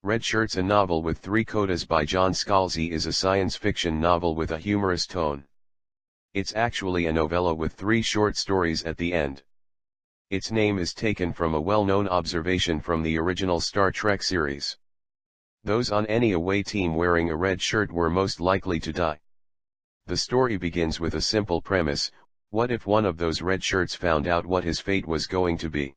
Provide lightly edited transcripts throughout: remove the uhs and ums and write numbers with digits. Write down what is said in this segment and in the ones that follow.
Redshirts, a novel with 3 codas by John Scalzi, is a science fiction novel with a humorous tone. It's actually a novella with 3 short stories at the end. Its name is taken from a well-known observation from the original Star Trek series. Those on any away team wearing a red shirt were most likely to die. The story begins with a simple premise: what if one of those red shirts found out what his fate was going to be?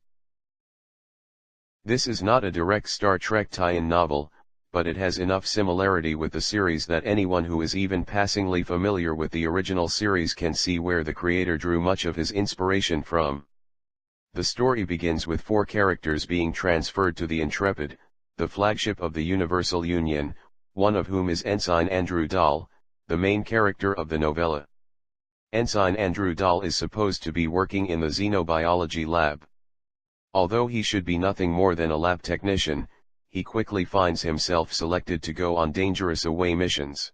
This is not a direct Star Trek tie-in novel, but it has enough similarity with the series that anyone who is even passingly familiar with the original series can see where the creator drew much of his inspiration from. The story begins with 4 characters being transferred to the Intrepid, the flagship of the Universal Union, one of whom is Ensign Andrew Dahl, the main character of the novella. Ensign Andrew Dahl is supposed to be working in the xenobiology lab. Although he should be nothing more than a lab technician, he quickly finds himself selected to go on dangerous away missions.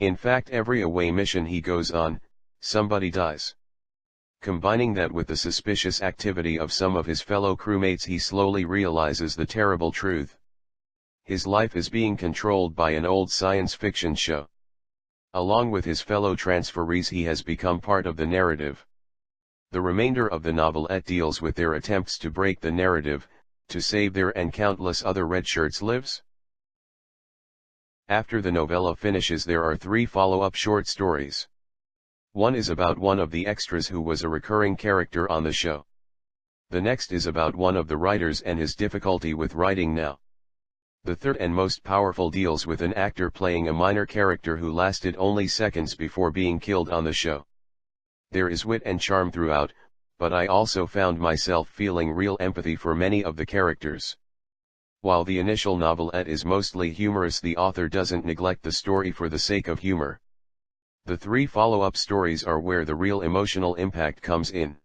In fact, every away mission he goes on, somebody dies. Combining that with the suspicious activity of some of his fellow crewmates, he slowly realizes the terrible truth. His life is being controlled by an old science fiction show. Along with his fellow transferees, he has become part of the narrative. The remainder of the novelette deals with their attempts to break the narrative, to save their and countless other Redshirts' lives. After the novella finishes, there are 3 follow-up short stories. One is about one of the extras who was a recurring character on the show. The next is about one of the writers and his difficulty with writing now. The third and most powerful deals with an actor playing a minor character who lasted only seconds before being killed on the show. There is wit and charm throughout, but I also found myself feeling real empathy for many of the characters. While the initial novelette is mostly humorous, the author doesn't neglect the story for the sake of humor. The 3 follow-up stories are where the real emotional impact comes in.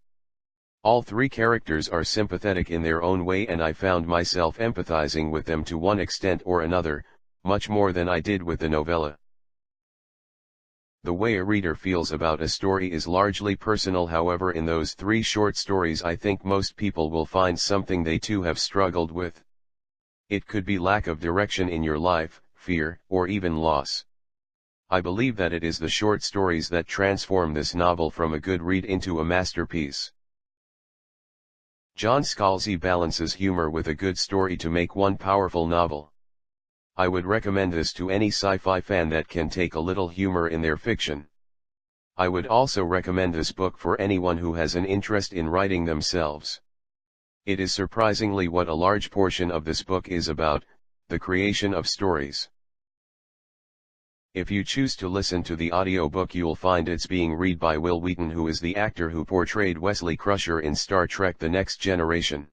All 3 characters are sympathetic in their own way, and I found myself empathizing with them to one extent or another, much more than I did with the novella. The way a reader feels about a story is largely personal. However, in those 3 short stories, I think most people will find something they too have struggled with. It could be lack of direction in your life, fear, or even loss. I believe that it is the short stories that transform this novel from a good read into a masterpiece. John Scalzi balances humor with a good story to make one powerful novel. I would recommend this to any sci-fi fan that can take a little humor in their fiction. I would also recommend this book for anyone who has an interest in writing themselves. It is surprisingly what a large portion of this book is about: the creation of stories. If you choose to listen to the audiobook, you'll find it's being read by Will Wheaton, who is the actor who portrayed Wesley Crusher in Star Trek: The Next Generation.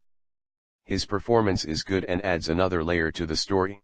His performance is good and adds another layer to the story.